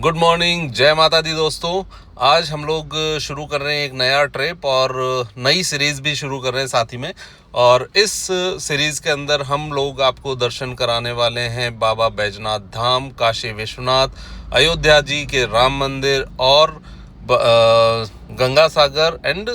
Good morning, जय माता दी दोस्तों। आज हम लोग शुरू कर रहे हैं एक नया ट्रिप और नई सीरीज़ भी शुरू कर रहे हैं साथ ही में। और इस सीरीज़ के अंदर हम लोग आपको दर्शन कराने वाले हैं बाबा बैजनाथ धाम, काशी विश्वनाथ, अयोध्या जी के राम मंदिर और गंगा सागर एंड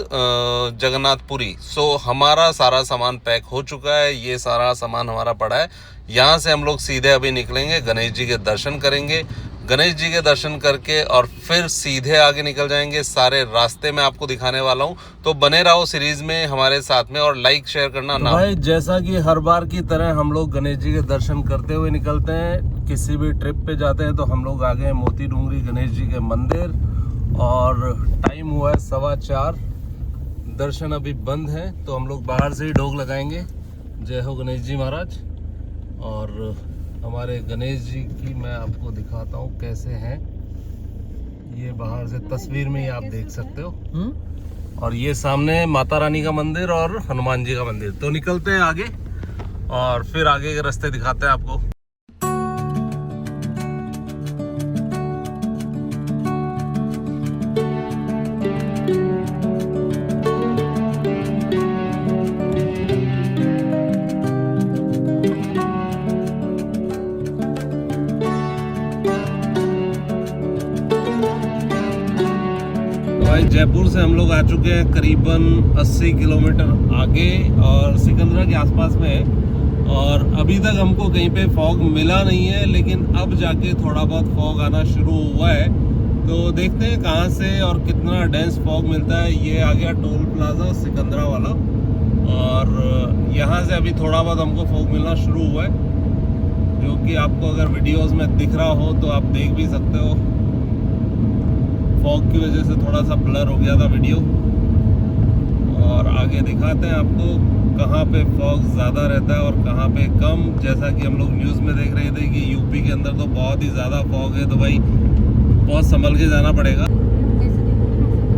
जगन्नाथपुरी। सो हमारा सारा सामान पैक हो चुका है, ये सारा सामान हमारा पड़ा है। यहाँ से हम लोग सीधे अभी निकलेंगे, गणेश जी के दर्शन करेंगे। गणेश जी के दर्शन करके और फिर सीधे आगे निकल जाएंगे। सारे रास्ते में आपको दिखाने वाला हूँ, तो बने रहो सीरीज में हमारे साथ में और लाइक शेयर करना ना। भाई जैसा कि हर बार की तरह हम लोग गणेश जी के दर्शन करते हुए निकलते हैं। किसी भी ट्रिप पे जाते हैं तो हम लोग आ गए मोती डूंगरी गणेश जी के मंदिर और टाइम हुआ है 4:15। दर्शन अभी बंद है तो हम लोग बाहर से ही ढोक लगाएंगे। जय हो गणेश जी महाराज। और हमारे गणेश जी की मैं आपको दिखाता हूँ कैसे हैं। ये बाहर से तस्वीर में ही आप देख सकते हो। और ये सामने माता रानी का मंदिर और हनुमान जी का मंदिर। तो निकलते हैं आगे और फिर आगे के रास्ते दिखाते हैं आपको। जयपुर से हम लोग आ चुके हैं करीबन 80 किलोमीटर आगे और सिकंदरा के आसपास में है। और अभी तक हमको कहीं पे फॉग मिला नहीं है, लेकिन अब जाके थोड़ा बहुत फॉग आना शुरू हुआ है। तो देखते हैं कहाँ से और कितना डेंस फॉग मिलता है। ये आ गया टोल प्लाजा सिकंदरा वाला और यहाँ से अभी थोड़ा बहुत हमको फॉग मिलना शुरू हुआ है, जो कि आपको अगर वीडियोज़ में दिख रहा हो तो आप देख भी सकते हो। फॉग की वजह से थोड़ा सा ब्लर हो गया था वीडियो। और आगे दिखाते हैं आपको कहाँ पे फॉग ज़्यादा रहता है और कहाँ पे कम। जैसा कि हम लोग न्यूज़ में देख रहे थे कि यूपी के अंदर तो बहुत ही ज़्यादा फॉग है, तो भाई बहुत संभल के जाना पड़ेगा।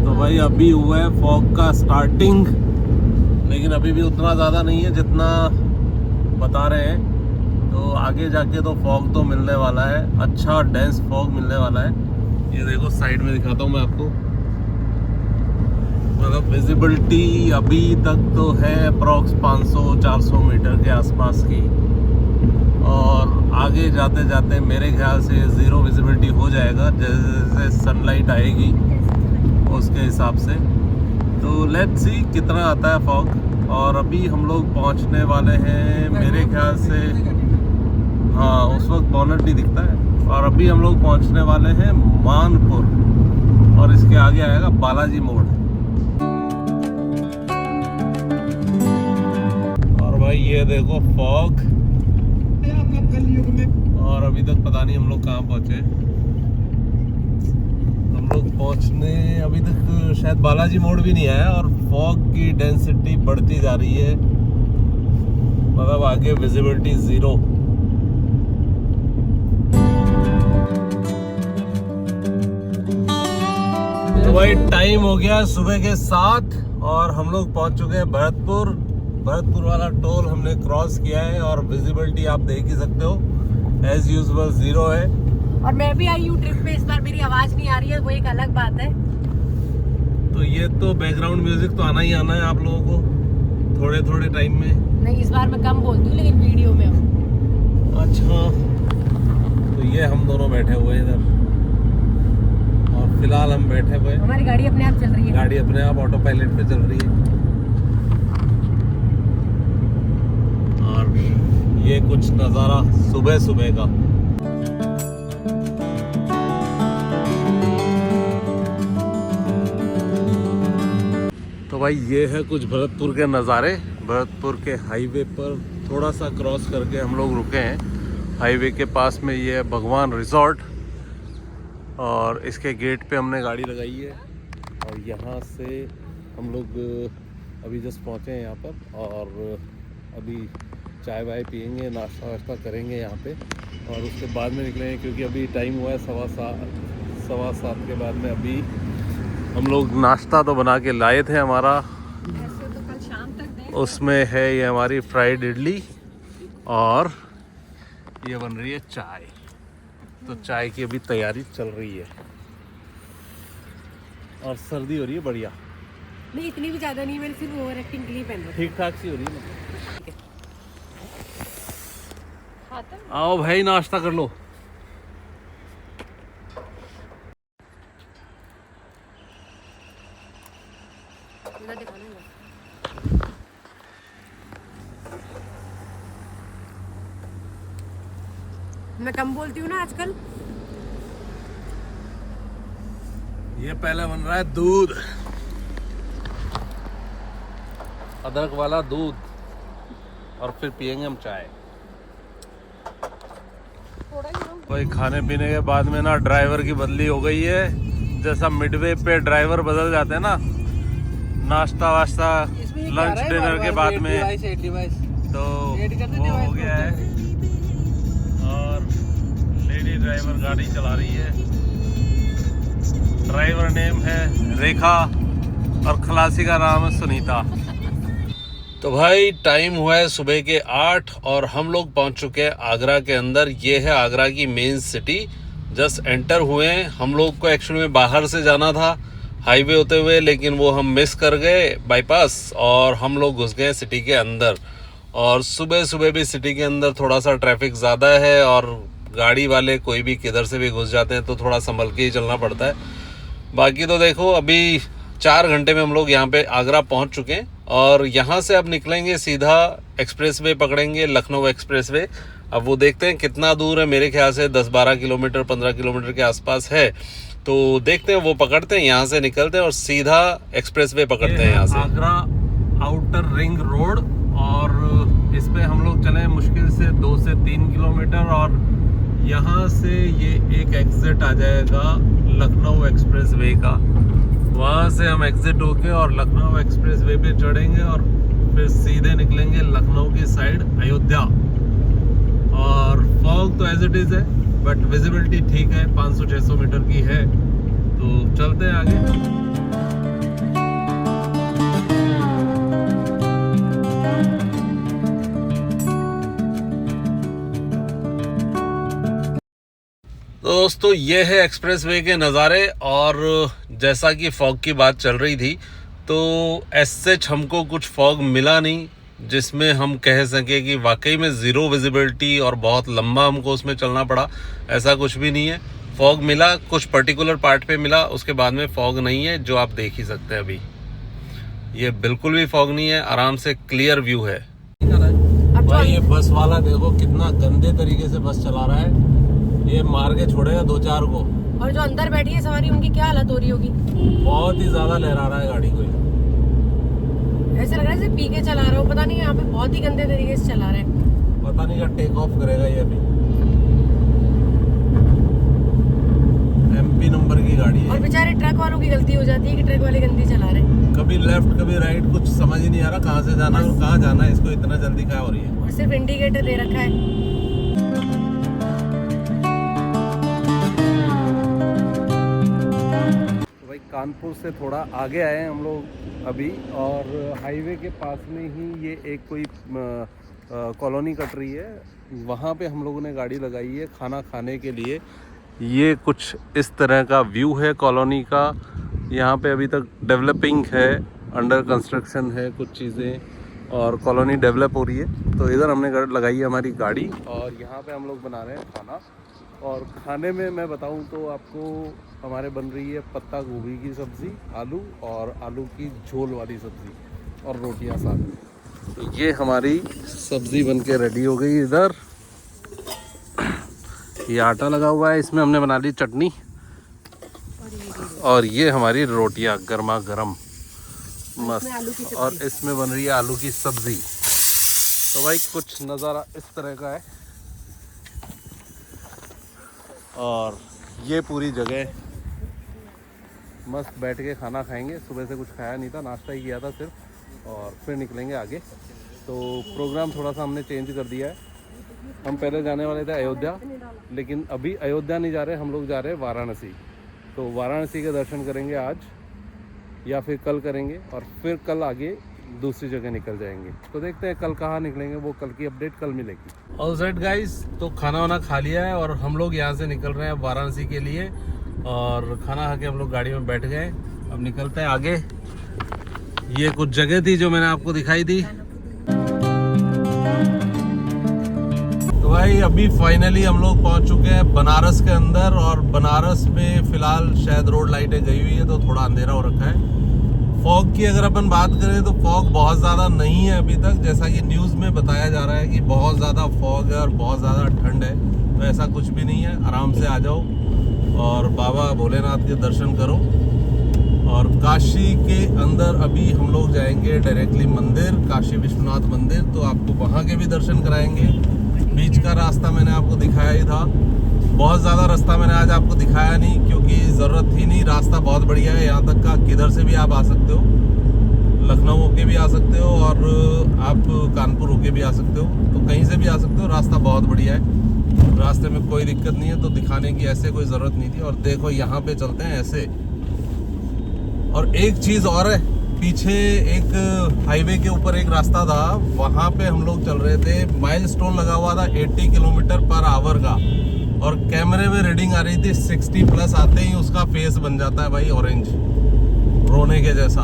तो भाई अभी हुआ है फॉग का स्टार्टिंग, लेकिन अभी भी उतना ज़्यादा नहीं है जितना बता रहे हैं। तो आगे जाके तो फॉग तो मिलने वाला है, अच्छा डेंस फॉग मिलने वाला है। ये देखो साइड में दिखाता हूँ मैं आपको। मतलब विजिबिलिटी अभी तक तो है अप्रॉक्स 500-400 मीटर के आसपास की, और आगे जाते जाते मेरे ख्याल से ज़ीरो विजिबिलिटी हो जाएगा जैसे जैसे सनलाइट आएगी उसके हिसाब से। तो लेट्स सी कितना आता है फॉग। और अभी हम लोग पहुँचने वाले हैं मेरे ख्याल से, हाँ उस वक्त बॉनट नहीं दिखता है। और अभी हम लोग पहुंचने वाले हैं मानपुर और इसके आगे आएगा बालाजी मोड़। और भाई ये देखो फॉग, और अभी तक पता नहीं हम लोग कहाँ पहुंचे। हम लोग पहुंचने अभी तक शायद बालाजी मोड़ भी नहीं आया और फॉग की डेंसिटी बढ़ती जा रही है। मतलब आगे विजिबिलिटी ज़ीरो। तो भाई टाइम हो गया सुबह के 7 और हम लोग पहुंच चुके हैं भरतपुर। भरतपुर वाला टोल हमने क्रॉस किया है और विजिबिलिटी आप देख ही सकते हो एज यूजुअल ज़ीरो है। और मैं भी आई हूँ ट्रिप पे, इस बार मेरी आवाज़ नहीं आ रही है, वो एक अलग बात है। तो ये तो बैकग्राउंड म्यूजिक तो आना ही आना है आप लोगों को थोड़े थोड़े टाइम में। नहीं इस बार मैं कम बोलती हूँ लेकिन वीडियो में हूँ। अच्छा, तो ये हम दोनों बैठे हुए हैं इधर और फिलहाल हम बैठे हुए। हमारी गाड़ी अपने आप चल रही है। गाड़ी अपने आप ऑटो पायलट पे चल रही है। और ये कुछ नज़ारा सुबह सुबह का। तो भाई ये है कुछ भरतपुर के नज़ारे। भरतपुर के हाईवे पर थोड़ा सा क्रॉस करके हम लोग रुके हैं। हाईवे के पास में ये है भगवान रिजॉर्ट और इसके गेट पे हमने गाड़ी लगाई है। और यहाँ से हम लोग अभी जस्ट पहुँचे हैं यहाँ पर और अभी चाय वाय पियेंगे, नाश्ता वाश्ता करेंगे यहाँ पे और उसके बाद में निकलेंगे, क्योंकि अभी टाइम हुआ है 7:15 के बाद में। अभी हम लोग नाश्ता तो बना के लाए थे हमारा, तो कल शाम तक उसमें है ये हमारी फ्राइड इडली और ये बन रही है चाय। तो चाय की अभी तैयारी चल रही है और सर्दी हो रही है बढ़िया, नहीं इतनी भी ज्यादा नहीं, मैंने सिर्फ ओवर एक्टिंग के लिए पहन रखी ठीक ठाक सी हो रही है मतलब। है। खाता है? आओ भाई नाश्ता कर लो। इधर दिखाना है। मैं कम बोलती हूँ ना आजकल। ये पहले बन रहा है दूध, अदरक वाला दूध, और फिर पियेंगे हम चाय। थोड़ा ही लो। भाई खाने पीने के बाद में ना ड्राइवर की बदली हो गई है। जैसा मिडवे पे ड्राइवर बदल जाते हैं ना, नाश्ता वाश्ता लंच डिनर के बाद में, तो वो हो गया है। और लेडी ड्राइवर गाड़ी चला रही है। ड्राइवर नेम है रेखा और खलासी का नाम है सुनीता। तो भाई टाइम हुआ है सुबह के 8 और हम लोग पहुंच चुके हैं आगरा के अंदर। ये है आगरा की मेन सिटी। जस्ट एंटर हुए हैं। हम लोग को एक्चुअली में बाहर से जाना था हाईवे होते हुए, लेकिन वो हम मिस कर गए बाईपास और हम लोग घुस गए सिटी के अंदर। और सुबह सुबह भी सिटी के अंदर थोड़ा सा ट्रैफिक ज़्यादा है और गाड़ी वाले कोई भी किधर से भी घुस जाते हैं, तो थोड़ा संभल के ही चलना पड़ता है। बाकी तो देखो अभी 4 घंटे में हम लोग यहाँ पे आगरा पहुँच चुके हैं और यहाँ से अब निकलेंगे सीधा एक्सप्रेसवे पकड़ेंगे, लखनऊ एक्सप्रेसवे। अब वो देखते हैं कितना दूर है, मेरे ख्याल से 10-12 किलोमीटर 15 किलोमीटर के आसपास है। तो देखते हैं, वो पकड़ते हैं, यहाँ से निकलते हैं और सीधा एक्सप्रेसवे पकड़ते हैं यहाँ से। आगरा आउटर रिंग रोड और इस पे हम लोग चले मुश्किल से 2 से 3 किलोमीटर और यहाँ से ये एक एग्जिट आ जाएगा लखनऊ एक्सप्रेसवे का। वहाँ से हम एग्जिट होके और लखनऊ एक्सप्रेसवे पे चढ़ेंगे और फिर सीधे निकलेंगे लखनऊ की साइड अयोध्या। और फॉग तो एज इट इज़ है बट विजिबिलिटी ठीक है, 500-600 मीटर की है। तो चलते हैं आगे। तो दोस्तों ये है एक्सप्रेसवे के नज़ारे। और जैसा कि फॉग की बात चल रही थी, तो एसएच हमको कुछ फॉग मिला नहीं जिसमें हम कह सके कि वाकई में ज़ीरो विजिबिलिटी और बहुत लंबा हमको उसमें चलना पड़ा। ऐसा कुछ भी नहीं है। फॉग मिला कुछ पर्टिकुलर पार्ट पे मिला, उसके बाद में फॉग नहीं है, जो आप देख ही सकते हैं। अभी ये बिल्कुल भी फॉग नहीं है, आराम से क्लियर व्यू है। भाई ये बस वाला देखो कितना गंदे तरीके से बस चला रहा है। ये मार के छोड़ेगा 2-4 को। और जो अंदर बैठी है सवारी, उनकी क्या हालत हो रही होगी। बहुत ही ज्यादा लहरा रहा है गाड़ी को। ऐसा लग रहा है जैसे पी के चला रहा हो, पता नहीं यहाँ पे बहुत ही गंदे तरीके से चला रहा है। पता नहीं क्या टेक ऑफ करेगा ये अभी। एमपी नंबर की गाड़ी है। और बेचारे ट्रक वालों की गलती हो जाती है कि ट्रक वाले गंदी चला रहे हैं। कभी लेफ्ट कभी राइट, कुछ समझ ही नहीं आ रहा कहाँ से जाना है और कहाँ जाना है। इसको इतना जल्दी क्या हो रही है। और सिर्फ इंडिकेटर दे रखा है। कानपुर से थोड़ा आगे आए हैं हम लोग अभी और हाईवे के पास में ही ये एक कोई कॉलोनी कट रही है। वहाँ पे हम लोगों ने गाड़ी लगाई है खाना खाने के लिए। ये कुछ इस तरह का व्यू है कॉलोनी का। यहाँ पे अभी तक डेवलपिंग है, अंडर कंस्ट्रक्शन है कुछ चीज़ें और कॉलोनी डेवलप हो रही है। तो इधर हमने लगाई है हमारी गाड़ी और यहाँ पे हम लोग बना रहे हैं खाना। और खाने में मैं बताऊं तो आपको हमारे बन रही है पत्ता गोभी की सब्ज़ी, आलू और आलू की झोल वाली सब्ज़ी और रोटियां साथ में। तो ये हमारी सब्ज़ी बन के रेडी हो गई। इधर ये आटा लगा हुआ है, इसमें हमने बना ली चटनी और ये हमारी रोटियां गर्मा गर्म मस्त। और इसमें बन रही है आलू की सब्ज़ी। तो भाई कुछ नज़ारा इस तरह का है। और ये पूरी जगह मस्त बैठ के खाना खाएंगे। सुबह से कुछ खाया नहीं था, नाश्ता ही किया था सिर्फ, और फिर निकलेंगे आगे। तो प्रोग्राम थोड़ा सा हमने चेंज कर दिया है। हम पहले जाने वाले थे अयोध्या, लेकिन अभी अयोध्या नहीं जा रहे, हम लोग जा रहे हैं वाराणसी। तो वाराणसी के दर्शन करेंगे आज या फिर कल करेंगे और फिर कल आगे दूसरी जगह निकल जाएंगे। तो देखते हैं कल कहाँ निकलेंगे, वो कल की अपडेट कल मिलेगी। ऑल सेट गाइस, तो खाना वाना खा लिया है और हम लोग यहाँ से निकल रहे हैं वाराणसी के लिए। और खाना खा के हम लोग गाड़ी में बैठ गए, अब निकलते हैं आगे। ये कुछ जगह थी जो मैंने आपको दिखाई दी। तो भाई अभी फाइनली हम लोग पहुंच चुके हैं बनारस के अंदर, और बनारस में फिलहाल शायद रोड लाइटें गई हुई है तो थोड़ा अंधेरा हो रखा है। फॉग की अगर अपन बात करें तो फॉग बहुत ज़्यादा नहीं है अभी तक, जैसा कि न्यूज़ में बताया जा रहा है कि बहुत ज़्यादा फॉग है और बहुत ज़्यादा ठंड है। तो ऐसा कुछ भी नहीं है, आराम से आ जाओ और बाबा भोलेनाथ के दर्शन करो। और काशी के अंदर अभी हम लोग जाएंगे डायरेक्टली मंदिर, काशी विश्वनाथ मंदिर, तो आपको वहाँ के भी दर्शन कराएंगे। बीच का रास्ता मैंने आपको दिखाया ही था, बहुत ज़्यादा रास्ता मैंने आज आपको दिखाया नहीं क्योंकि ज़रूरत ही नहीं। रास्ता बहुत बढ़िया है, यहाँ तक का किधर से भी आप आ सकते हो, लखनऊ होके भी आ सकते हो और आप कानपुर होके भी आ सकते हो, तो कहीं से भी आ सकते हो। रास्ता बहुत बढ़िया है, रास्ते में कोई दिक्कत नहीं है, तो दिखाने की ऐसे कोई ज़रूरत नहीं थी। और देखो यहाँ पे चलते हैं ऐसे। और एक चीज़ और है, पीछे एक हाईवे के ऊपर एक रास्ता था, वहाँ पे हम लोग चल रहे थे, माइलस्टोन लगा हुआ था 80 किलोमीटर पर आवर का, और कैमरे में रीडिंग आ रही थी 60 प्लस। आते ही उसका फेस बन जाता है भाई ऑरेंज, रोने के जैसा,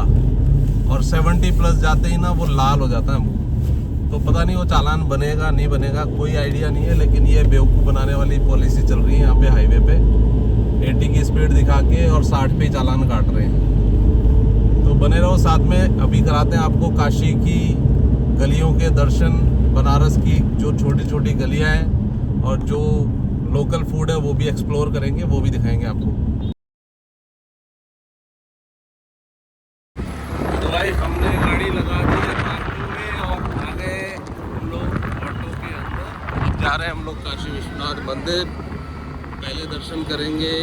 और 70 प्लस जाते ही ना वो लाल हो जाता है मुँह। तो पता नहीं वो चालान बनेगा नहीं बनेगा, कोई आइडिया नहीं है, लेकिन ये बेवकूफ़ बनाने वाली पॉलिसी चल रही है यहाँ पे हाईवे पे। 80 की स्पीड दिखा के और 60 पे चालान काट रहे हैं। तो बने रहो साथ में, अभी कराते हैं आपको काशी की गलियों के दर्शन, बनारस की जो छोटी छोटी गलियां हैं, और जो लोकल फूड है वो भी एक्सप्लोर करेंगे, वो भी दिखाएंगे आपको। तो भाई हमने गाड़ी लगा दी है पार्किंग में और आ गए हम लोग ऑटो के अंदर। जा रहे हैं हम लोग काशी विश्वनाथ मंदिर, पहले दर्शन करेंगे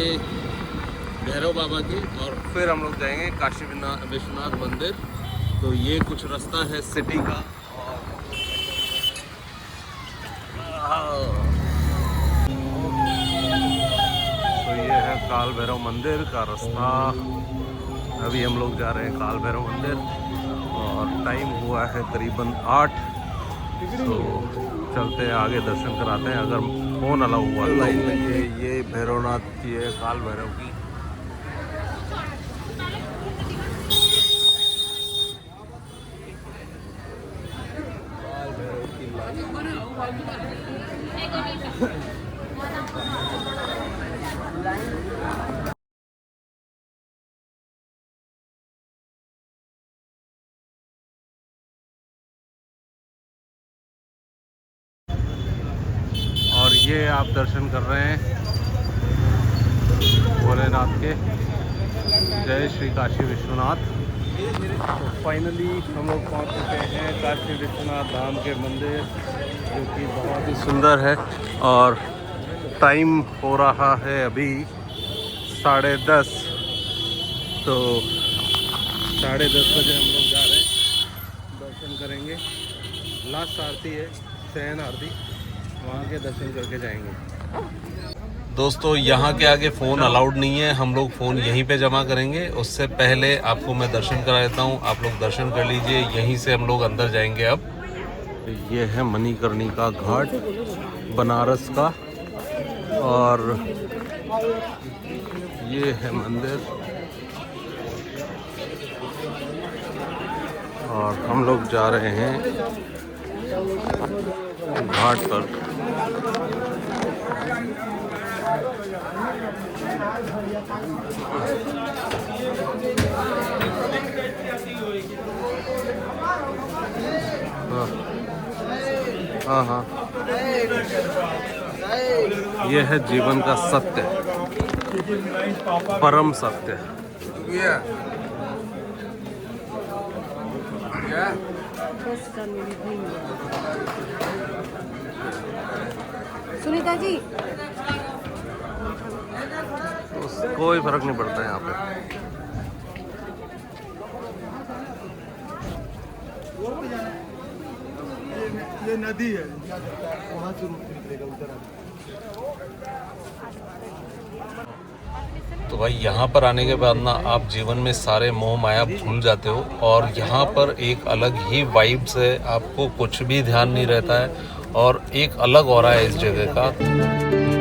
भैरव बाबा की और फिर हम लोग जाएंगे काशी विश्वनाथ मंदिर। तो ये कुछ रास्ता है सिटी का, तो ये है काल भैरव मंदिर का रास्ता। अभी हम लोग जा रहे हैं काल भैरव मंदिर और टाइम हुआ है करीबन 8। तो चलते हैं आगे, दर्शन कराते हैं अगर फ़ोन अलाउ हुआ। लाइन लगी, ये भैरवनाथ की है, काल भैरव की। और ये आप दर्शन कर रहे हैं भोलेनाथ के, जय श्री काशी विश्वनाथ। तो फाइनली हम लोग पहुंच चुके हैं काशी विश्वनाथ धाम के मंदिर, जो कि बहुत ही सुंदर है। और टाइम हो रहा है अभी 10:30, तो 10:30 बजे हम लोग जा रहे हैं, दर्शन करेंगे। लास्ट आरती है, शयन आरती, वहाँ के दर्शन करके जाएंगे। दोस्तों यहाँ के आगे फ़ोन अलाउड नहीं है, हम लोग फ़ोन यहीं पे जमा करेंगे। उससे पहले आपको मैं दर्शन करा देता हूँ, आप लोग दर्शन कर लीजिए। यहीं से हम लोग अंदर जाएंगे अब। ये है मणिकर्णिका घाट बनारस का, और ये है मंदिर, और हम लोग जा रहे हैं घाट पर। हाँ हाँ, ये है जीवन का सत्य, परम सत्य। सुनीता जी, तो कोई फर्क नहीं पड़ता यहाँ पे। ये नदी है, वहाँ से निकलेगा उधर। तो भाई यहाँ पर आने के बाद ना आप जीवन में सारे मोह माया भूल जाते हो और यहाँ पर एक अलग ही वाइब्स है, आपको कुछ भी ध्यान नहीं रहता है और एक अलग ऑरा है इस जगह का।